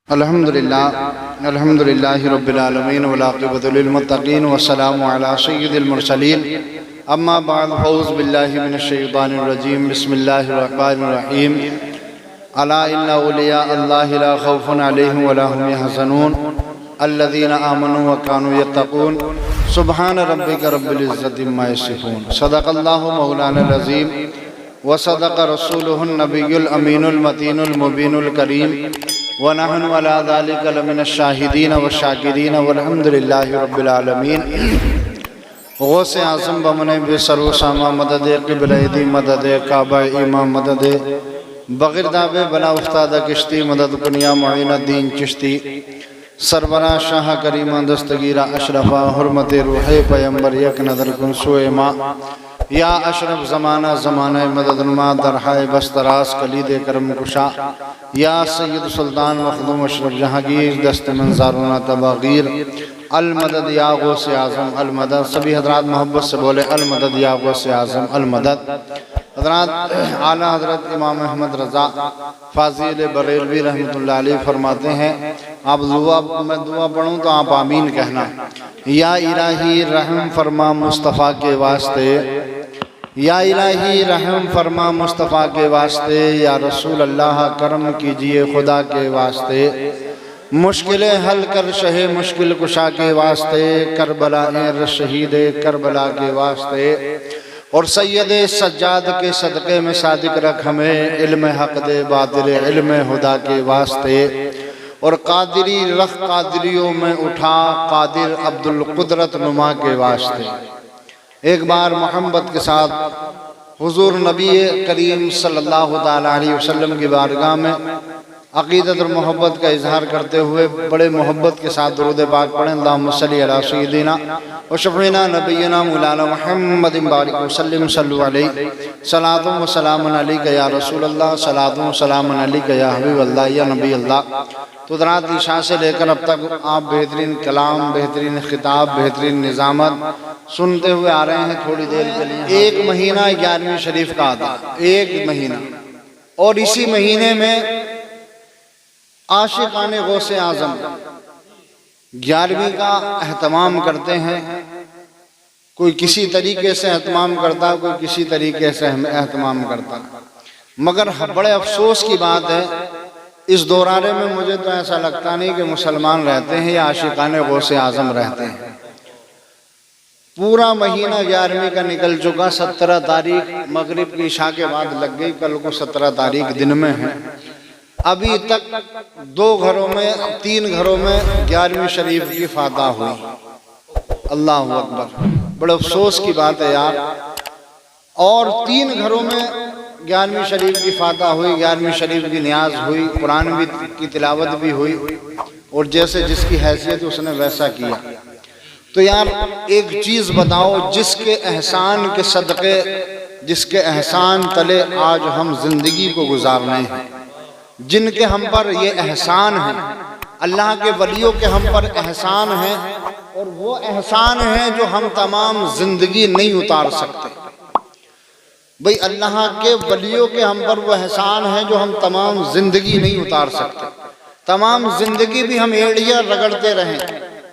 الحمدللہ رب العالمین والعاقبۃ للمتقین والسلام علی سید المرسلین اما بعد فاعوذ باللہ من الشیطان الرجیم بسم اللہ الرحمن الرحیم الا ان اولیاء اللہ لا خوف علیہم ولا هم يحزنون الذین آمنوا وكانوا يتقون سبحان ربک رب العزة عما یصفون صدق اللہ مولانا العظیم وصدق رسولہ النبی الامین المتین المبین الکریم وَنَحْنُ عَلَىٰ ذَلِكَ لَمِنَ الشَّاهِدِينَ وَالشَّاكِرِينَ وَالْحَمْدُ لِلَّهِ رَبِّ الْعَالَمِينَ غوث اعظم بمن بے سر و ساما مدد قبلہ دی مدد کعبہ امام مدد بغرداب بلا افتاد کشتی مدد کنیا معین الدین چشتی سربراہ شاہ کریمہ دستگیرہ اشرفہ حرمت روح پیمبر یک نظر کن سوئے ماں یا اشرف زمانہ زمانہ مدد نما درہائے بستراس کلید کرم کشا یا سید سلطان مخدوم اشرف جہانگیر دست منظارونہ تباغیر المدد یا غوث اعظم المدد سبھی حضرات محبت سے بولے المدد یا غوث اعظم المدد حضرات اعلیٰ حضرت امام احمد رضا فاضل بریلوی رحمۃ اللہ علیہ فرماتے ہیں آپ میں دعا پڑھوں تو آپ آمین کہنا یا الہی رحم فرما مصطفیٰ کے واسطے یا الہی رحم فرما مصطفیٰ کے واسطے یا رسول اللہ کرم کیجئے خدا کے واسطے مشکلیں حل کر شہ مشکل کشا کے واسطے کربلا شہید کربلا کے واسطے اور سید سجاد کے صدقے میں صادق رکھ ہمیں علم حق دے باطل علم خدا کے واسطے اور قادری رخ قادریوں میں اٹھا قادر عبدالقدرت نما کے واسطے ایک بار محمد کے ساتھ حضور نبی کریم صلی اللہ علیہ وسلم کی بارگاہ میں عقیدت اور محبت کا اظہار کرتے ہوئے بڑے محبت کے ساتھ درود پاک پڑھیں اللہم صلی علی سیدنا و شفیعنا نبینا مولانا محمد بارک وسلم صلو علیہ صلاۃ و سلام علیک یا رسول اللہ صلاۃ و سلام علیک یا حبیب اللہ یا نبی اللہ تو درات عشاء سے لے کر اب تک آپ بہترین کلام بہترین خطاب بہترین نظامت سنتے ہوئے آ رہے ہیں تھوڑی دیر کے لیے ایک مہینہ 11ویں شریف کا آتا ایک مہینہ اور اسی مہینے میں عاشقان غوث اعظم 11ویں کا اہتمام کرتے ہیں کوئی کسی طریقے سے اہتمام کرتا کوئی کسی طریقے سے اہتمام کرتا مگر بڑے افسوس کی بات ہے اس دورارے میں مجھے تو ایسا لگتا نہیں کہ مسلمان رہتے ہیں یا عاشقان غوث اعظم رہتے ہیں پورا مہینہ 11ویں کا نکل چکا 17 تاریخ مغرب کی عشاء کے بعد لگ گئی کل کو 17 تاریخ دن میں ہے ابھی تک 3 گھروں میں 11ویں شریف کی فاتح ہوئی اللہ اکبر بڑے افسوس کی بات ہے یار اور 3 گھروں میں 11ویں شریف کی فاتح ہوئی 11ویں شریف کی نیاز ہوئی قرآن کی تلاوت بھی ہوئی اور جیسے جس کی حیثیت اس نے ویسا کیا تو یار ایک چیز بتاؤ جس کے احسان کے صدقے جس کے احسان تلے آج ہم زندگی کو گزارنے ہیں جن کے ہم پر یہ احسان ہیں اللہ کے ولیوں کے ہم پر احسان ہیں اور وہ احسان ہیں جو ہم تمام زندگی نہیں اتار سکتے بھئی اللہ کے ولیوں کے ہم پر وہ احسان ہیں جو ہم تمام زندگی نہیں اتار سکتے تمام زندگی بھی ہم ایڑیاں رگڑتے رہیں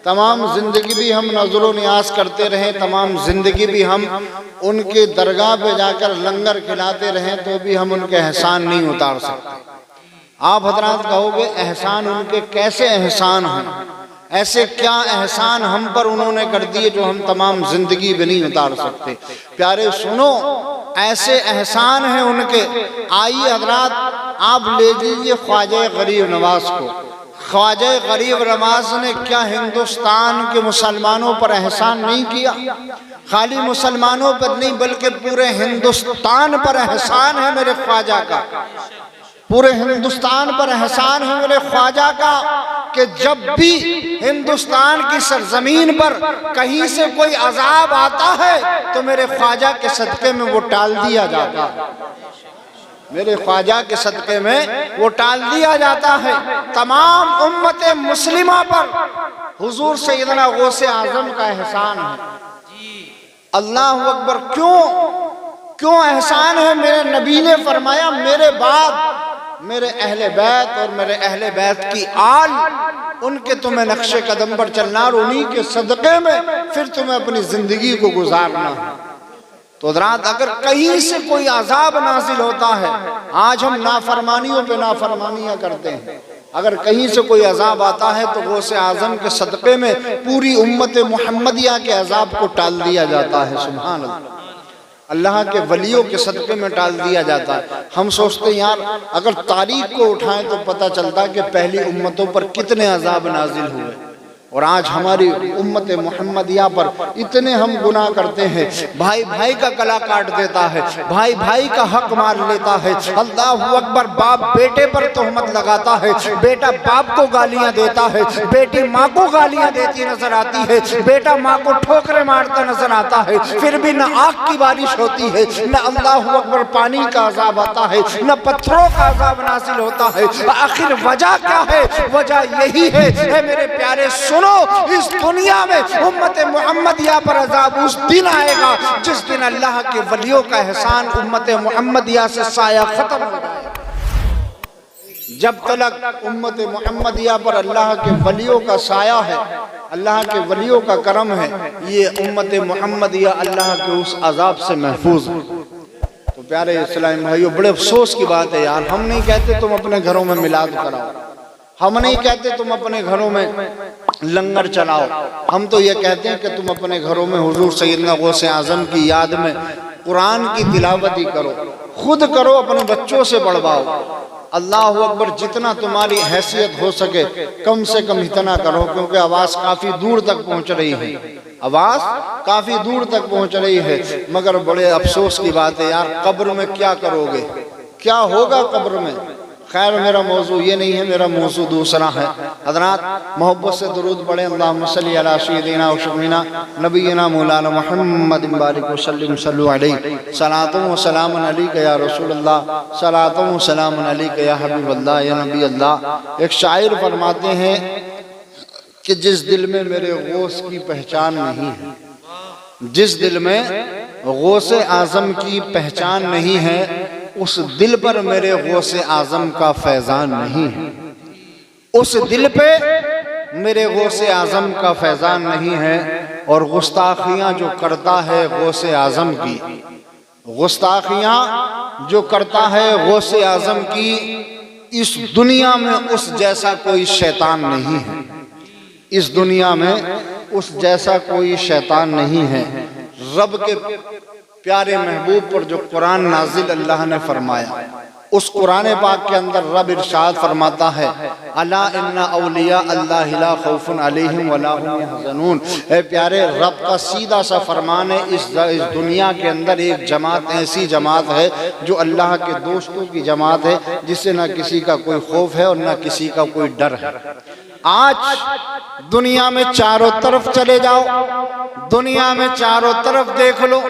تمام زندگی بھی ہم نظر و نیاز کرتے رہیں تمام زندگی بھی ہم ان کے درگاہ پہ جا کر لنگر کھلاتے رہیں تو بھی ہم ان کے احسان نہیں اتار سکتے آپ حضرات کہو گے احسان ان کے کیسے احسان ہیں ایسے کیا احسان ہم پر انہوں نے کر دیے جو ہم تمام زندگی بھی نہیں اتار سکتے پیارے سنو ایسے احسان ہیں ان کے آئیے حضرات آپ لے جیجئے خواجہ غریب نواز کو خواجہ غریب نواز نے کیا ہندوستان کے مسلمانوں پر احسان نہیں کیا خالی مسلمانوں پر نہیں بلکہ پورے ہندوستان پر احسان ہے میرے خواجہ کا پورے ہندوستان پر احسان ہے میرے خواجہ کا کہ جب بھی ہندوستان کی سرزمین پر کہیں سے کوئی عذاب آتا ہے تو میرے خواجہ کے صدقے میں وہ ٹال دیا جاتا ہے میرے خواجہ کے صدقے میں وہ ٹال دیا جاتا ہے تمام امت مسلمہ پر حضور سیدنا غوث اعظم کا احسان ہے اللہ اکبر کیوں احسان ہے میرے نبی نے فرمایا میرے بعد میرے اہل بیت اور میرے اہل بیت کی آل، ان کے تمہیں نقش قدم پر چلنا اور انہی کے صدقے میں پھر تمہیں اپنی زندگی کو گزارنا ہے۔ تو حضرات اگر کہیں سے کوئی عذاب نازل ہوتا ہے، آج ہم نافرمانیوں پہ نافرمانیاں کرتے ہیں، اگر کہیں سے کوئی عذاب آتا ہے تو غوث اعظم کے صدقے میں پوری امت محمدیہ کے عذاب کو ٹال دیا جاتا ہے۔ سبحان اللہ، اللہ کے ولیوں کے صدقے میں ٹال دیا جاتا ہے۔ ہم سوچتے ہیں یار اگر تاریخ کو اٹھائیں تو پتہ چلتا ہے کہ پہلی امتوں پر کتنے عذاب نازل ہوئے، اور آج ہماری امت محمدیہ پر اتنے ہم گناہ کرتے ہیں۔ بھائی بھائی کا گلا کاٹ دیتا ہے، بھائی بھائی کا حق مار لیتا ہے، اللہ اکبر، باپ بیٹے پر تہمت لگاتا ہے، بیٹا باپ کو گالیاں دیتا ہے، بیٹی ماں کو گالیاں دیتی نظر آتی ہے، بیٹا ماں کو ٹھوکریں مارتا نظر آتا ہے، پھر بھی نہ آگ کی بارش ہوتی ہے، نہ اللہ اکبر پانی کا عذاب آتا ہے، نہ پتھروں کا عذاب نازل ہوتا ہے۔ آخر وجہ کیا ہے؟ وجہ یہی ہے، اے میرے پیارے سنو، اس دنیا میں امت محمدیہ پر عذاب اس دن آئے گا جس دن اللہ کے ولیوں کا احسان امت محمدیہ سے سایہ ختم ہو جائے گا۔ جب تک امت محمدیہ پر اللہ کے ولیوں کا سایہ ہے، اللہ کے ولیوں کا کرم ہے، یہ امت محمدیہ اللہ کے اس عذاب سے محفوظ ہے۔ تو پیارے اسلامی بھائیو، بڑے افسوس کی بات ہے یار، ہم نہیں کہتے تم اپنے گھروں میں میلاد کراؤ، ہم نہیں کہتے تم اپنے گھروں میں لنگر چلاؤ، ہم تو یہ کہتے ہیں کہ تم اپنے گھروں میں حضور سیدنا غوث اعظم کی یاد میں قرآن کی تلاوت ہی کرو، خود کرو، اپنے بچوں سے پڑھواؤ۔ اللہ اکبر، جتنا تمہاری حیثیت ہو سکے کم سے کم اتنا کرو، کیونکہ آواز کافی دور تک پہنچ رہی ہے، آواز کافی دور تک پہنچ رہی ہے۔ مگر بڑے افسوس کی بات ہے یار، قبر میں کیا کرو گے، کیا ہوگا قبر میں؟ خیر میرا موضوع یہ نہیں ہے، میرا موضوع دوسرا ہے۔ حضرات محبت سے درود پڑھیں، اللہم صلی علی سیدنا و شفیعنا نبینا مولانا محمد بارک وسلم صلو علیہ، صلاۃ و سلام علیک یا رسول اللہ، صلاۃ و سلام علیک یا حبیب اللہ یا نبی اللہ۔ ایک شاعر فرماتے ہیں کہ جس دل میں میرے غوث کی پہچان نہیں ہے، جس دل میں غوث اعظم کی پہچان نہیں ہے، اس دل پر میرے غوث اعظم کا فیضان نہیں ہے، اس دل پہ میرے غوث اعظم کا فیضان نہیں ہے۔ اور گستاخیاں جو کرتا ہے غوث اعظم کی، گستاخیاں جو کرتا ہے غوث اعظم کی، اس دنیا میں اس جیسا کوئی شیطان نہیں ہے، اس دنیا میں اس جیسا کوئی شیطان نہیں ہے۔ رب کے پیارے محبوب پر جو قرآن نازل اللہ نے فرمایا، اس قرآن پاک کے اندر رب ارشاد فرماتا ہے، الا ان اولیاء اللہ لا خوف علیہم ولا هم يحزنون۔ اے پیارے، رب کا سیدھا سا فرمان ہے، اس دنیا کے اندر ایک جماعت ایسی جماعت ہے جو اللہ کے دوستوں کی جماعت ہے، جس سے نہ کسی کا کوئی خوف ہے اور نہ کسی کا کوئی ڈر ہے۔ آج دنیا میں چاروں طرف چلے جاؤ، دنیا میں چاروں طرف دیکھ لو،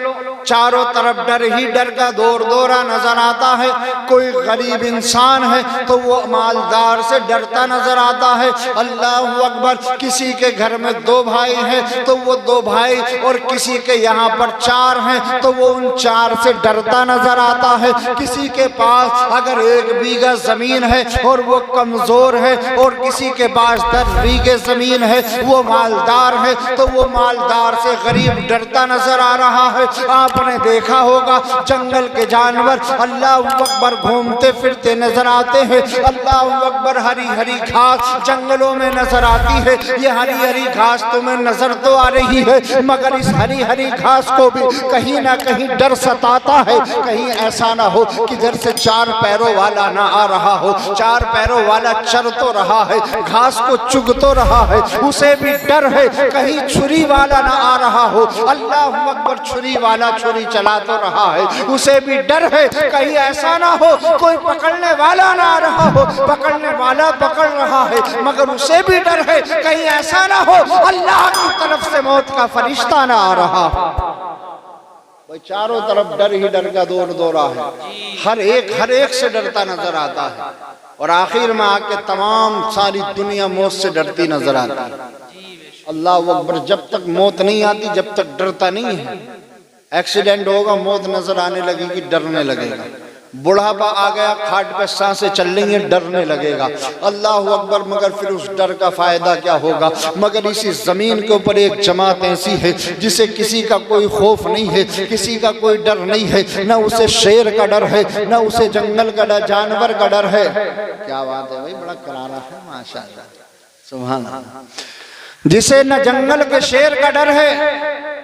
چاروں طرف ڈر ہی ڈر کا دور دورہ نظر آتا ہے۔ کوئی غریب انسان ہے تو وہ مالدار سے ڈرتا نظر آتا ہے، اللہ اکبر۔ کسی کے گھر میں 2 بھائی ہیں تو وہ 2 بھائی، اور کسی کے یہاں پر 4 ہیں تو وہ ان 4 سے ڈرتا نظر آتا ہے۔ کسی کے پاس اگر 1 بیگھہ زمین ہے اور وہ کمزور ہے، اور کسی کے پاس 10 بیگھے زمین ہے، وہ مالدار ہے، تو وہ مالدار سے غریب ڈرتا نظر آ رہا ہے۔ آپ نے دیکھا ہوگا جنگل کے جانور اللہ اکبر گھومتے پھرتے نظر آتے ہیں، اللہ اکبر۔ ہری ہری گھاس جنگلوں میں نظر آتی ہے، یہ ہری ہری گھاس تمہیں نظر تو آ رہی ہے، مگر اس ہری ہری گھاس کو بھی کہیں نہ کہیں ڈر ستاتا ہے، کہیں ایسا نہ ہو کہ ادھر سے 4 پیروں والا نہ آ رہا ہو، 4 پیروں والا چر تو رہا ہے، گھاس کو چگ تو رہا ہے، اسے بھی ڈر ہے کہیں چھری والا نہ آ رہا ہو، اللہ اکبر۔ چھری والا چھری چلا تو رہا ہے، اسے بھی ڈر ہے کہیں ایسا نہ ہو کوئی پکڑنے والا نہ آ رہا ہو، پکڑنے والا پکڑ رہا ہے مگر اسے بھی ڈر ہے کہیں ایسا نہ ہو اللہ کی طرف سے موت کا فرشتہ نہ آ رہا ہو۔ بھئی چاروں طرف ڈر ہی ڈر کا دور دورہ ہے، ہر ایک سے ڈرتا نظر آتا ہے، اور آخر میں آ کے تمام ساری دنیا موت سے ڈرتی نظر آتی ہے۔ اللہ اکبر۔ جب تک موت نہیں آتی جب تک ڈرتا نہیں ہے۔ ایکسیڈنٹ ہوگا موت نظر آنے لگے گی، ڈرنے لگے گا۔ بڑھاپا آ گیا، کھاٹ پہ سانسیں چل رہی ہیں، ڈرنے لگے گا، اللہ اکبر، مگر پھر اس ڈر کا فائدہ کیا ہوگا؟ مگر اسی زمین کے اوپر ایک جماعت ایسی ہے جسے کسی کا کوئی خوف نہیں ہے، کسی کا کوئی ڈر نہیں ہے، نہ اسے شیر کا ڈر ہے، نہ اسے جنگل کا ڈر، جانور کا ڈر ہے۔ کیا بات ہے بھائی، بڑا کرارا ہے ماشاءاللہ، سبحان اللہ۔ جسے نہ جنگل کے شیر کا ڈر ہے،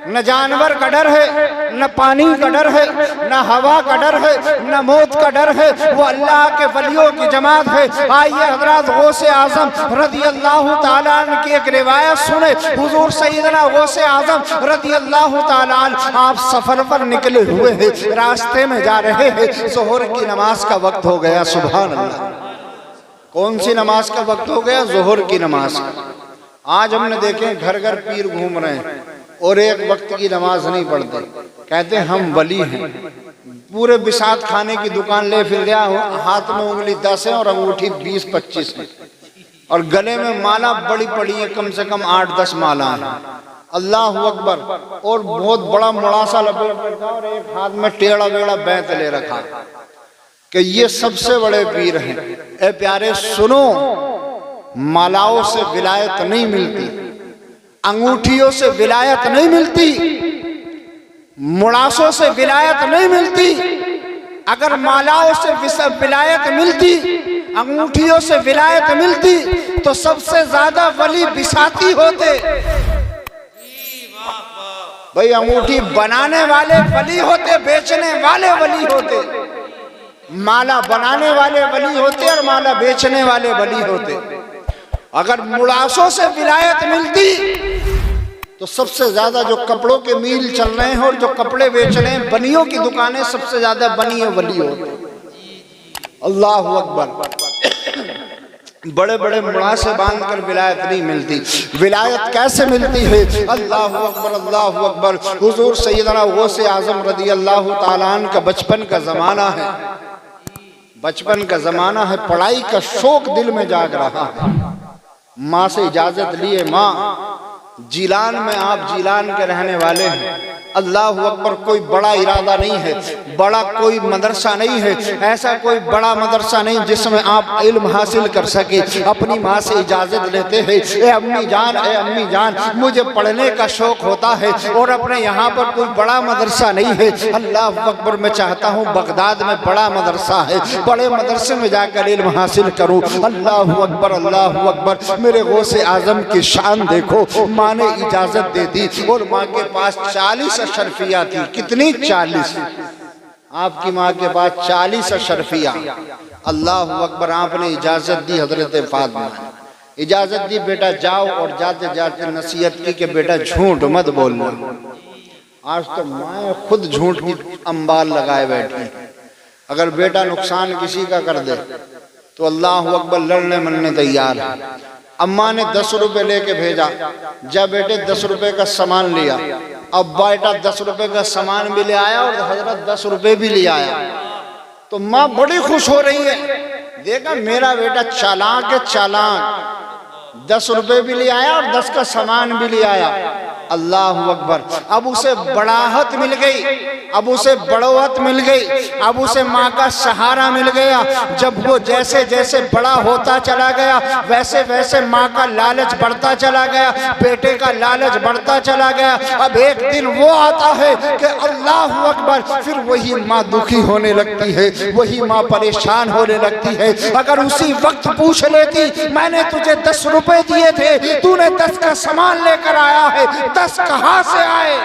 نہ جانور کا ڈر ہے، نہ پانی کا ڈر ہے، نہ ہوا کا ڈر ہے، نہ موت کا ڈر ہے، وہ اللہ کے ولیوں کی جماعت ہے۔ آئیے حضرات غوث اعظم رضی اللہ تعالیٰ عنہ کی ایک روایت سنیں۔ حضور سیدنا غوث اعظم رضی اللہ تعالیٰ عنہ آپ سفر پر نکلے ہوئے ہیں، راستے میں جا رہے ہیں، ظہر کی نماز کا وقت ہو گیا، سبحان اللہ۔ کون سی نماز کا وقت ہو گیا؟ ظہر کی نماز۔ آج ہم نے دیکھیں گھر گھر پیر گھوم رہے ہیں اور ایک وقت کی نماز نہیں پڑھتے، کہتے ہیں ہم ولی ہیں۔ پورے بساط کھانے کی دکان لے پھر گیا ہو، ہاتھ میں انگلی 10 ہے اور انگوٹھی 20-25 ہے، اور گلے میں مالا بڑی پڑی ہے، کم سے کم 8-10 مالا ہیں، اللہ اکبر، اور بہت بڑا مڑاسا لپیٹ رکھا اور ایک ہاتھ میں ٹیڑھا بیڑا بیت لے رکھا کہ یہ سب سے بڑے پیر ہیں۔ اے پیارے سنو، مالاؤں سے ولایت نہیں ملتی، انگوٹھیوں سے ولایت نہیں ملتی، مڑاسوں سے ولایت نہیں ملتی۔ اگر مالاؤں سے ولایت ملتی، انگوٹھیوں سے ولایت ملتی تو سب سے زیادہ ولی بساطی ہوتے۔ بھئی انگوٹھی بنانے والے ولی ہوتے، بیچنے والے ولی ہوتے، مالا بنانے والے ولی ہوتے اور مالا بیچنے والے ولی ہوتے۔ اگر مڑاسوں سے ولایت ملتی تو سب سے زیادہ جو کپڑوں کے میل چل رہے ہیں اور جو کپڑے بیچ رہے ہیں، بنیوں کی دکانیں، سب سے زیادہ بنی ولی ہوتے۔ اللہ اکبر۔ بڑے بڑے مڑاسے باندھ کر ولایت نہیں ملتی۔ ولایت کیسے ملتی ہے؟ اللہ اکبر، اللہ اکبر۔ حضور سیدنا غوث اعظم رضی اللہ تعالیٰ عنہ کا بچپن کا زمانہ ہے، بچپن کا زمانہ ہے، پڑھائی کا شوق دل میں جاگ رہا ہے۔ ماں سے اجازت لیے، ماں جیلان میں، آپ جیلان کے رہنے والے ہیں، اللہ اکبر، کوئی بڑا ارادہ نہیں ہے، بڑا کوئی مدرسہ نہیں ہے، ایسا کوئی بڑا مدرسہ نہیں جس میں آپ علم حاصل کر سکے۔ اپنی ماں سے اجازت لیتے ہیں، اے امی جان، اے امی جان، مجھے پڑھنے کا شوق ہوتا ہے اور اپنے یہاں پر کوئی بڑا مدرسہ نہیں ہے، اللہ اکبر، میں چاہتا ہوں بغداد میں بڑا مدرسہ ہے، بڑے مدرسے میں جا کر علم حاصل کروں۔ اللہ اکبر، اللہ اکبر۔ میرے غوث اعظم کی شان دیکھو، ماں نے اجازت دے دی اور ماں کے پاس 40 اشرفیہ تھی۔ کتنی؟ 40۔ آپ کی ماں کے پاس 40 اشرفیہ۔ اللہ اکبر۔ آپ نے اجازت دی، حضرت فاطمہ اجازت دی، بیٹا جاؤ، اور جاتے جاتے نصیحت کی کہ بیٹا جھوٹ مت بولنا۔ آج تو ماں خود جھوٹ کی انبار لگائے بیٹھی، اگر بیٹا نقصان کسی کا کر دے تو اللہ اکبر لڑنے مننے تیار ہے۔ اماں نے 10 روپے لے کے بھیجا، جا بیٹے 10 روپے کا سامان لیا۔ اب بیٹا 10 روپے کا سامان بھی لے آیا اور حضرت 10 روپے بھی لے آیا، تو ماں بڑی خوش ہو رہی ہے، دیکھا میرا بیٹا چالاک ہے، چالاک، 10 روپے بھی لے آیا اور 10 کا سامان بھی لے آیا۔ اللہ اکبر۔ اب اسے بڑاہت مل گئی، اب اسے بڑوت مل گئی، اب اسے ماں کا سہارا مل گیا۔ جب وہ جیسے جیسے بڑا ہوتا چلا گیا، ویسے ویسے ماں کا لالچ بڑھتا چلا گیا، بیٹے کا لالچ بڑھتا چلا گیا۔ اب ایک دن وہ آتا ہے کہ اللہ اکبر، پھر وہی ماں دکھی ہونے لگتی ہے، وہی ماں پریشان ہونے لگتی ہے۔ اگر اسی وقت پوچھ لیتی، میں نے تجھے 10 روپے دیے تھے، تو نے 10 کا سامان لے کر آیا ہے، 10 کہاں سے آئے؟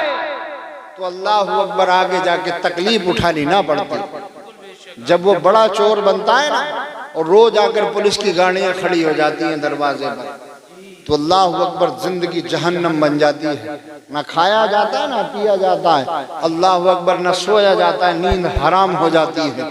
تو اللہ اکبر آگے جا کے تکلیف اٹھانی نہ پڑتی۔ جب وہ بڑا چور بنتا ہے نا، اور روز آ کر پولیس کی گاڑیاں کھڑی ہو جاتی ہیں دروازے پر، تو اللہ اکبر زندگی جہنم بن جاتی ہے۔ نہ کھایا جاتا ہے نہ پیا جاتا ہے، اللہ اکبر، نہ سویا جاتا ہے، نیند حرام ہو جاتی ہے۔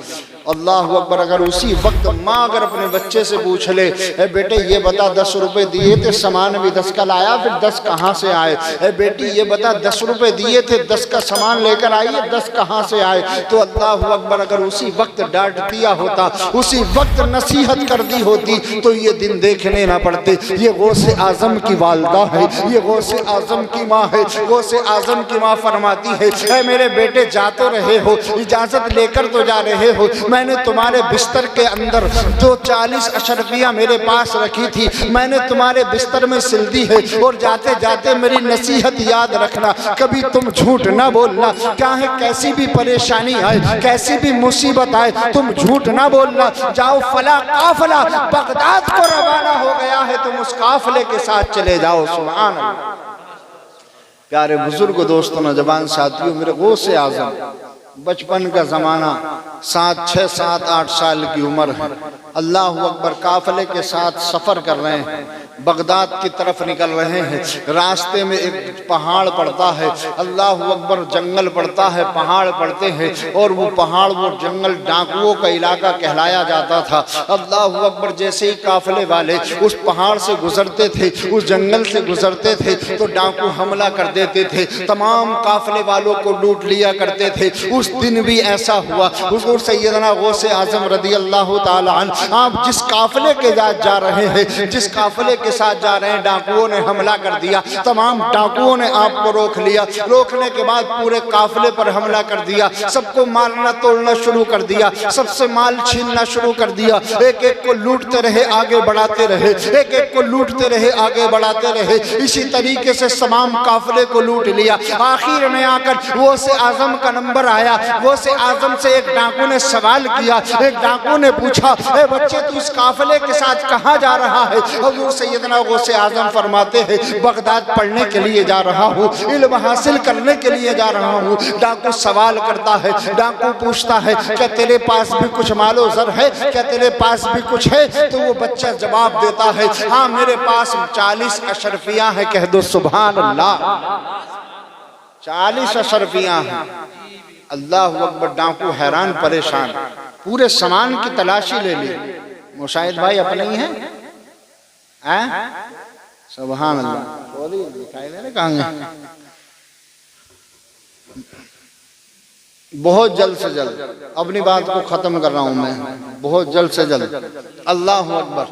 اللہ اکبر۔ اگر اسی وقت ماں اگر اپنے بچے سے پوچھ لے، اے بیٹے یہ بتا 10 روپے دیے تھے، سامان بھی 10 کا لایا، پھر 10 کہاں سے آئے؟ اے بیٹی یہ بتا 10 روپے دیے تھے، 10 کا سامان لے کر آئیے، 10 کہاں سے آئے؟ تو اللہ اکبر اگر اسی وقت ڈانٹ دیا ہوتا، اسی وقت نصیحت کر دی ہوتی، تو یہ دن دیکھنے نہ پڑتے۔ یہ غوث اعظم کی والدہ ہے، یہ غوث اعظم کی ماں ہے۔ غوث اعظم کی ماں فرماتی ہے، اے میرے بیٹے جا تو رہے ہو، اجازت لے کر تو جا رہے ہو، میں نے تمہارے بستر کے اندر جو 40 اشرفیاں میرے پاس رکھی تھی میں نے تمہارے بستر میں سل دی ہے، اور جاتے جاتے میری نصیحت یاد رکھنا، کبھی تم جھوٹ نہ بولنا، چاہے کیسی بھی پریشانی آئے، کیسی بھی مصیبت آئے، تم جھوٹ نہ بولنا۔ جاؤ فلاں قافلہ بغداد کو روانہ ہو گیا ہے، تم اس قافلے کے ساتھ چلے جاؤ۔ سبحان اللہ۔ پیارے بزرگ دوستوں، نوجوان ساتھیوں، میرے غوث اعظم بچپن کا زمانہ، 7 6 7 8 سال کی عمر ہے، اللہ اکبر، قافلے کے ساتھ سفر کر رہے ہیں، بغداد کی طرف نکل رہے ہیں، راستے میں ایک پہاڑ پڑتا ہے، اللہ اکبر، جنگل پڑتا ہے، پہاڑ پڑتے ہیں، اور وہ پہاڑ، وہ جنگل ڈاکوؤں کا علاقہ کہلایا جاتا تھا۔ اللہ اکبر، جیسے ہی قافلے والے اس پہاڑ سے گزرتے تھے، اس جنگل سے گزرتے تھے، تو ڈاکو حملہ کر دیتے تھے، تمام قافلے والوں کو لوٹ لیا کرتے تھے۔ اس دن بھی ایسا ہوا۔ حضور سیدنا غوث اعظم رضی اللہ تعالی عنہ، آپ جس قافلے کے ساتھ جا رہے ہیں، جس قافلے کے ساتھ جا رہے ہیں، ڈاکوؤں نے حملہ کر دیا، تمام ڈاکوؤں نے آپ کو روک لیا، روکنے کے بعد پورے قافلے پر حملہ کر دیا، سب کو مارنا توڑنا شروع کر دیا، سب سے مال چھیننا شروع کر دیا، ایک ایک کو لوٹتے رہے، آگے بڑھاتے رہے، ایک ایک کو لوٹتے رہے، آگے بڑھاتے رہے، اسی طریقے سے تمام قافلے کو لوٹ لیا۔ آخر میں آ کر غوث اعظم کا نمبر آیا۔ غوث اعظم سے ایک ڈاکو نے سوال کیا، ایک ڈاکو نے پوچھا، اے بچے تو اس قافلے کے ساتھ کہاں جا رہا ہے؟ حضور سیدنا غوث اعظم فرماتے ہیں، بغداد پڑھنے کے لیے جا رہا ہوں، علم حاصل کرنے کے لیے جا رہا ہوں۔ ڈاکو سوال کرتا ہے، ڈاکو پوچھتا ہے، کیا تیرے پاس بھی کچھ مال و زر ہے؟ کیا تیرے پاس بھی کچھ ہے؟ تو وہ بچہ جواب دیتا ہے، ہاں میرے پاس 40 اشرفیاں ہیں۔ کہہ دو سبحان اللہ۔ 40 اشرفیاں ہیں۔ اللہ اکبر، ڈاکو حیران پریشان، پورے سامان کی تلاشی لے لی۔ مشاہد بھائی اپنے ہی ہیں؟ سبحان اللہ۔ کہاں گے؟ بہت جلد سے جلد، اپنی بات کو ختم کر رہا ہوں میں، بہت جلد سے جلد۔ اللہ اکبر۔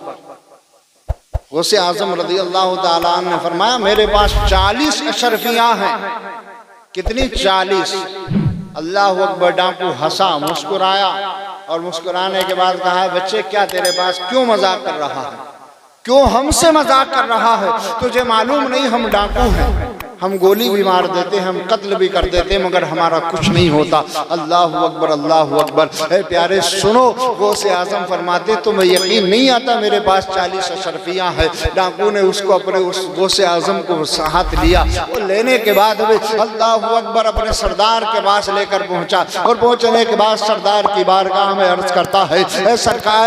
غوث اعظم رضی اللہ تعالیٰ عنہ نے فرمایا، میرے پاس 40 اشرفیاں ہیں۔ کتنی؟ 40۔ اللہ اکبر۔ ڈاکو ہنسا، مسکرایا، اور مسکرانے کے بعد کہا، بچے کیا تیرے پاس کیوں مذاق کر رہا ہے؟ کیوں ہم سے مذاق کر رہا ہے؟ تجھے معلوم نہیں ہم ڈاکو ہیں، ہم گولی بھی مار دیتے، ہم قتل بھی کر دیتے، مگر ہمارا کچھ نہیں ہوتا۔ اللہ اکبر، اللہ اکبر۔ اے پیارے سنو، غوث اعظم فرماتے تمہیں یقین نہیں آتا میرے پاس 40 اشرفیاں ہیں۔ ڈاکو نے اس کو اپنے اس غوث اعظم کو ہاتھ لیا، وہ لینے کے بعد اللہ اکبر اپنے سردار کے پاس لے کر پہنچا، اور پہنچنے کے بعد سردار کی بارگاہ میں عرض کرتا ہے، اے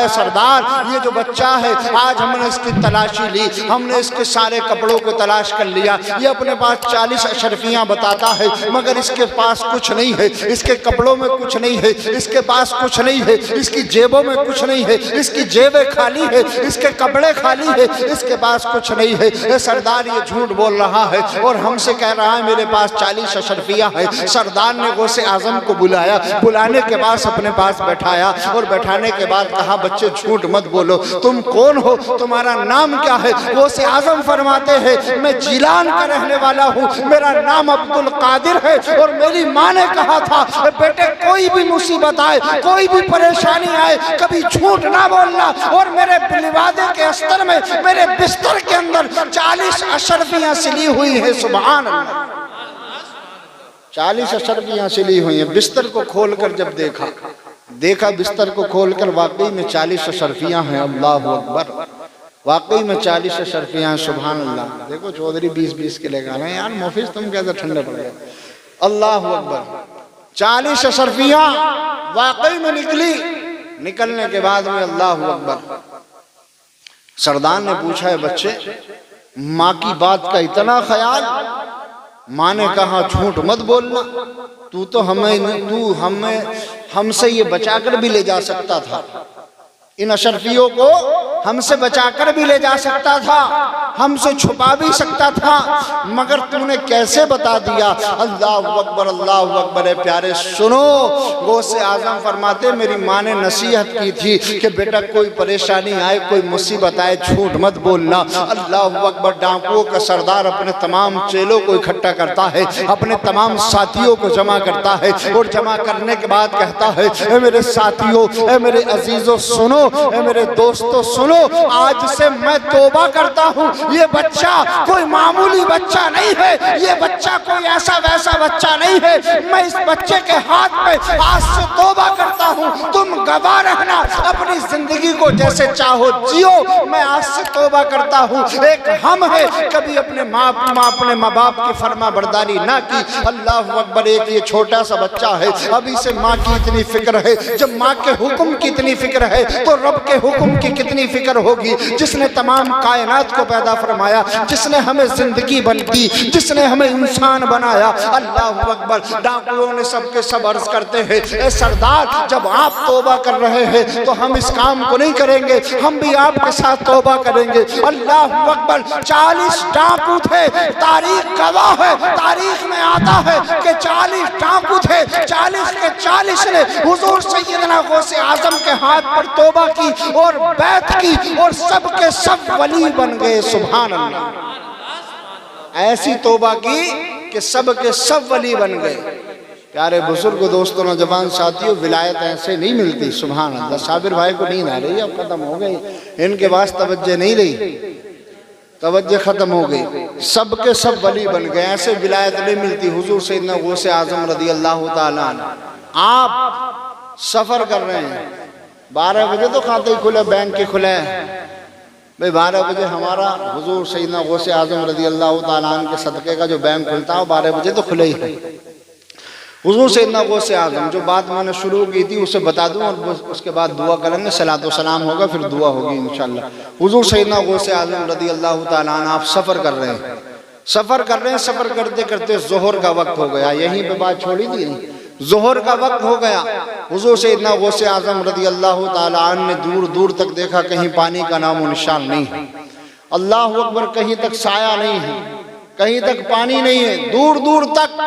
سردار، یہ جو بچہ ہے آج ہم نے اس کی تلاشی لی، ہم نے اس کے سارے کپڑوں کو تلاش کر لیا، یہ اپنے پاس 40 اشرفیاں بتاتا ہے، مگر اس کے پاس کچھ نہیں ہے، اس کے کپڑوں میں کچھ نہیں ہے، اس کے پاس کچھ نہیں ہے، اس کی جیبوں میں کچھ نہیں ہے، اس کی جیبیں خالی ہے، اس کے کپڑے خالی ہے، اس کے پاس کچھ نہیں ہے۔ اے سردار، یہ جھوٹ بول رہا ہے اور ہم سے کہہ رہا ہے میرے پاس 40 اشرفیاں ہیں۔ سردار نے غوث اعظم کو بلایا، بلانے کے بعد اپنے پاس بیٹھایا، اور بیٹھانے کے بعد کہا، بچے جھوٹ مت بولو، تم کون ہو؟ تمہارا نام کیا ہے؟ غوث اعظم فرماتے ہیں، میں جیلان کا رہنے والا ہوں، میرا نام عبد القادر ہے، اور میری ماں نے کہا تھا، بیٹے کوئی بھی مصیبت آئے، کوئی بھی پریشانی آئے، کبھی جھوٹ نہ بولنا، اور میرے لبادے کے استر میں، میرے بستر کے اندر 40 اشرفیاں سلی ہوئی ہیں۔ سبحان اللہ۔ 40 اشرفیاں سلی ہوئی ہیں۔ بستر کو کھول کر جب دیکھا بستر کو کھول کر، واقعی میں 40 اشرفیاں ہیں۔ اللہ اکبر، واقعی میں 40 اشرفیاں۔ سبحان اللہ۔ دیکھو چودھری 20 کے لے گا رہے ہیں، یار محفوظ تم کیسے ٹھنڈے پڑ گئے۔ اللہ اکبر، 40 اشرفیاں واقعی میں نکلی۔ نکلنے کے بعد میں اللہ اکبر، سردار نے پوچھا، ہے بچے ماں کی بات کا اتنا خیال؟ ماں نے کہا، جھوٹ مت بولنا، تو ہم سے یہ بچا کر بھی لے جا سکتا تھا، ان اشرفیوں کو ہم سے بچا کر بھی لے جا سکتا تھا، ہم سے چھپا بھی سکتا تھا، مگر تو نے کیسے بتا دیا۔ اللہ اکبر اللہ اکبر۔ اے پیارے سنو، غوث اعظم فرماتے میری ماں نے نصیحت کی تھی کہ بیٹا کوئی پریشانی آئے، کوئی مصیبت آئے، جھوٹ مت بولنا۔ اللہ اکبر۔ ڈاکوؤں کا سردار اپنے تمام چیلوں کو اکٹھا کرتا ہے، اپنے تمام ساتھیوں کو جمع کرتا ہے، اور جمع کرنے کے بعد کہتا ہے اے میرے ساتھیوں، اے میرے عزیزوں سنو، اے میرے دوستوں سنو، آج سے میں توبہ کرتا ہوں، یہ بچہ کوئی معمولی بچہ نہیں ہے، یہ بچہ کوئی ایسا ویسا بچہ نہیں ہے، میں اس بچے کے ہاتھ پہ آج سے توبہ کرتا ہوں، تم گواہ رہنا، اپنی زندگی کو جیسے چاہو جیو، میں آج سے توبہ کرتا ہوں۔ ایک ہم ہے کبھی اپنے ماں باپ کی فرما برداری نہ کی۔ اللہ اکبر۔ ایک یہ چھوٹا سا بچہ ہے، ابھی سے ماں کی اتنی فکر ہے، جب ماں کے حکم کی اتنی فکر ہے تو رب کے حکم کی کتنی فکر ہوگی، جس نے تمام کائنات کو پیدا فرمایا، جس نے ہمیں زندگی بنتی، جس نے ہمیں انسان بنایا۔ اللہ اکبر۔ ڈاکوؤں نے سب کے سب عرض کرتے ہیں اے سردار، جب آپ توبہ کر رہے ہیں تو ہم اس کام کو نہیں کریں گے، ہم بھی آپ کے ساتھ توبہ کریں گے۔ اللہ اکبر۔ 40 ڈاکو تھے، تاریخ گواہ ہے، تاریخ میں آتا ہے کہ 40 ڈاکو تھے، 40 کے 40 نے حضور سیدنا غوث اعظم کے ہاتھ پر توبہ کی اور بیعت کی، اور سب کے سب ولی بن گئے۔ سبحان اللہ۔ ایسی توبہ کی کہ سب کے سب ولی بن گئے۔ پیارے بزرگ دوستوں نوجوان ساتھیوں، ولایت ایسے نہیں ملتی۔ سبحان اللہ۔ صابر بھائی کو نیند آ رہی ہے، اب ختم ہو گئی، ان کے پاس توجہ نہیں رہی، توجہ ختم ہو گئی، سب کے سب ولی بن گئے۔ ایسے ولایت نہیں ملتی۔ حضور سیدنا غوث اعظم رضی اللہ تعالیٰ عنہ، آپ سفر کر رہے ہیں، 12 بجے تو کھاتے ہی کھلے، بینک کے کھلے بھئی 12 بجے ہمارا حضور سیدنا غوث اعظم رضی اللہ تعالیٰ عنہ کے صدقے کا جو بینک کھلتا ہے وہ 12 بجے تو کھلے ہی ہے۔ حضور سیدنا غوث اعظم، جو بات میں نے شروع کی تھی اسے بتا دوں، اور اس کے بعد دعا کریں گے، صلاۃ و سلام ہوگا، پھر دعا ہوگی انشاءاللہ۔ حضور سیدنا غوث اعظم رضی اللہ تعالیٰ عنہ آپ سفر کر رہے ہیں، سفر کرتے کرتے ظہر کا وقت ہو گیا۔ یہیں پہ بات چھوڑی تھی، ظہر کا وقت ہو گیا۔ حضور سیدنا غوث اعظم رضی اللہ تعالیٰ عنہ نے دور دور تک دیکھا، کہیں پانی کا نام و نشان نہیں ہے۔ اللہ اکبر۔ کہیں تک سایہ نہیں ہے، کہیں تک پانی نہیں ہے، دور دور تک۔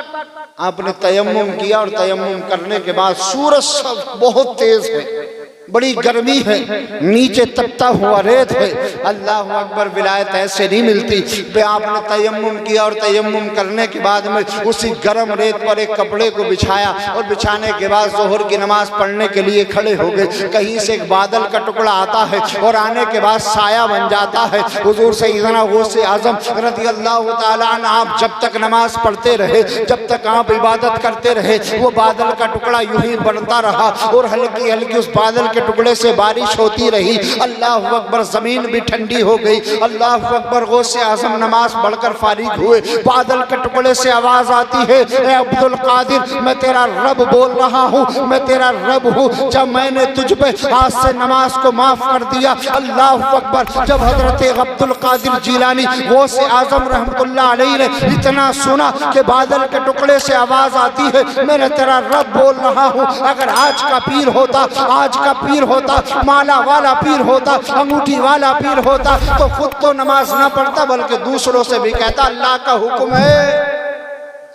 آپ نے تیمم کیا، اور تیمم کرنے کے بعد سورج بہت تیز ہے، بڑی گرمی ہے، نیچے تپتا ہوا ریت ہے۔ اللہ اکبر۔ ولایت ایسے نہیں ملتی کہ آپ نے تیمم کیا، اور تیمم کرنے کے بعد میں اسی گرم ریت پر ایک کپڑے کو بچھایا، اور بچھانے کے بعد ظہر کی نماز پڑھنے کے لیے کھڑے ہو گئے۔ کہیں سے ایک بادل کا ٹکڑا آتا ہے، اور آنے کے بعد سایہ بن جاتا ہے۔ حضور سیدنا غوث اعظم رضی اللہ تعالیٰ عنہ آپ جب تک نماز پڑھتے رہے، جب تک آپ عبادت کرتے رہے، وہ بادل کا ٹکڑا یوں ہی بڑھتا رہا، اور ہلکی ہلکی اس بادل کے ٹکڑے سے بارش ہوتی رہی۔ اللہ اکبر۔ زمین بھی ٹھنڈی ہو گئی۔ اللہ اکبر۔ غوث اعظم نماز پڑھ کر فارغ ہوئے، بادل کے ٹکڑے سے آواز آتی ہے اے عبد القادر، میں تیرا رب بول رہا ہوں، میں تیرا رب ہوں، جب میں نے تجھ پہ آج سے نماز کو معاف کر دیا۔ اللہ اکبر۔ جب حضرت عبد القادر جیلانی غوث اعظم رحمت اللہ علیہ نے اتنا سنا کہ بادل کے ٹکڑے سے آواز آتی ہے میں نے تیرا رب بول رہا ہوں، اگر آج کا پیر ہوتا، آج کا پیر ہوتا، مالا والا پیر ہوتا، انگوٹھی والا پیر ہوتا، تو خود تو نماز نہ پڑھتا بلکہ دوسروں سے بھی کہتا اللہ کا حکم ہے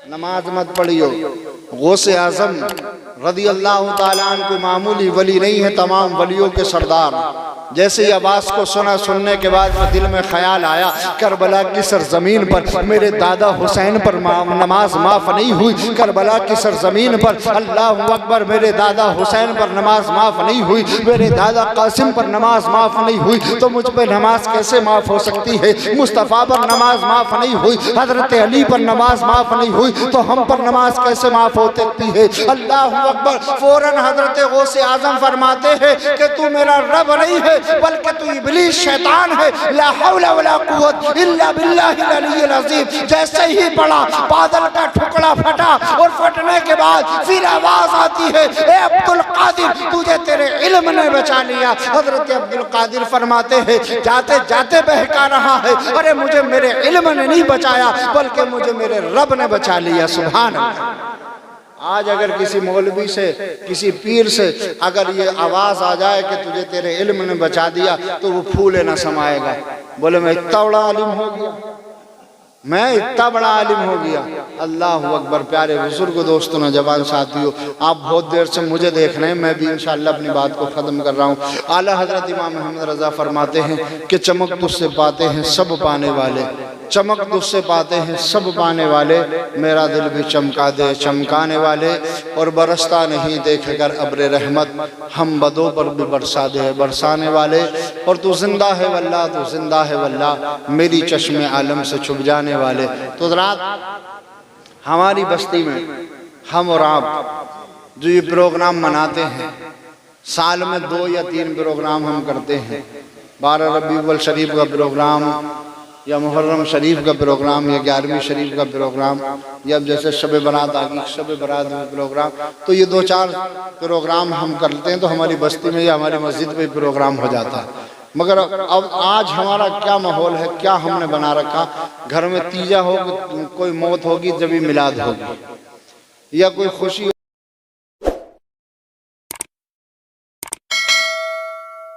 نماز مت پڑھیو۔ غوث اعظم رضی اللہ تعالیٰ عنہ کو معمولی ولی نہیں ہے، تمام ولیوں کے سردار۔ جیسے ہی آواز کو سننے کے بعد دل میں خیال آیا کربلا کی سرزمین پر میرے دادا حسین پر نماز معاف نہیں ہوئی، کربلا کی سرزمین پر اللہ اکبر میرے دادا حسین پر نماز معاف نہیں ہوئی، میرے دادا قاسم پر نماز معاف نہیں ہوئی، تو مجھ پہ نماز کیسے معاف ہو سکتی ہے؟ مصطفیٰ پر نماز معاف نہیں ہوئی، حضرت علی پر نماز معاف نہیں ہوئی، تو ہم پر نماز کیسے معاف ہو سکتی ہے؟ اللہ اکبر۔ فوراً حضرت غوث اعظم فرماتے ہیں کہ تو میرا رب نہیں ہے بلکہ تو ابلیس شیطان ہے، لا حول ولا قوت الا باللہ العلی العظیم۔ جیسے ہی پڑا بادل کا ٹکڑا پھٹا، اور پھٹنے کے بعد پھر آواز آتی ہے اے عبد القادر تجھے تیرے علم نے بچا لیا۔ حضرت عبد القادر فرماتے ہیں جاتے جاتے بہکا رہا ہے، ارے مجھے میرے علم نے نہیں بچایا بلکہ مجھے میرے رب نے بچا لیا۔ سبحان اللہ۔ آج اگر کسی مولوی سے کسی پیر سے اگر یہ آواز آ جائے کہ تجھے تیرے علم نے بچا دیا تو وہ پھولے نہ سمائے گا، بولے میں اتنا بڑا عالم ہو گیا، میں اتنا بڑا عالم ہو گیا۔ اللہ اکبر۔ پیارے بزرگ دوستوں نوجوان ساتھیوں، آپ بہت دیر سے مجھے دیکھ رہے ہیں، میں بھی انشاءاللہ اپنی بات کو ختم کر رہا ہوں۔ اعلیٰ حضرت امام محمد رضا فرماتے ہیں کہ چمک تجھ سے پاتے ہیں سب پانے والے، چمک تجھ سے پاتے ہیں سب پانے والے، میرا دل بھی چمکا دے چمکانے والے، اور برستا نہیں دیکھ کر ابر رحمت، ہم بدوں پر بھی برسا دے برسانے والے، اور تو زندہ ہے واللہ، تو زندہ ہے واللہ، میری چشم عالم سے چھپ جانے والے۔ تو رات ہماری بستی میں ہم اور آپ جو یہ پروگرام مناتے ہیں، سال میں 2 یا 3 پروگرام ہم کرتے ہیں، 12 ربیع الاول شریف کا پروگرام، یا محرم شریف کا پروگرام، یا 11ویں شریف کا پروگرام، یا جیسے شب برات آگی شب برات کا پروگرام، تو یہ 2-4 پروگرام ہم کرتے ہیں تو ہماری بستی میں یا ہماری مسجد میں پروگرام ہو جاتا ہے۔ مگر اب آج ہمارا کیا ماحول ہے، کیا ہم نے بنا رکھا، گھر میں تیجا ہو، کوئی موت ہوگی جبھی میلاد ہوگی، یا کوئی خوشی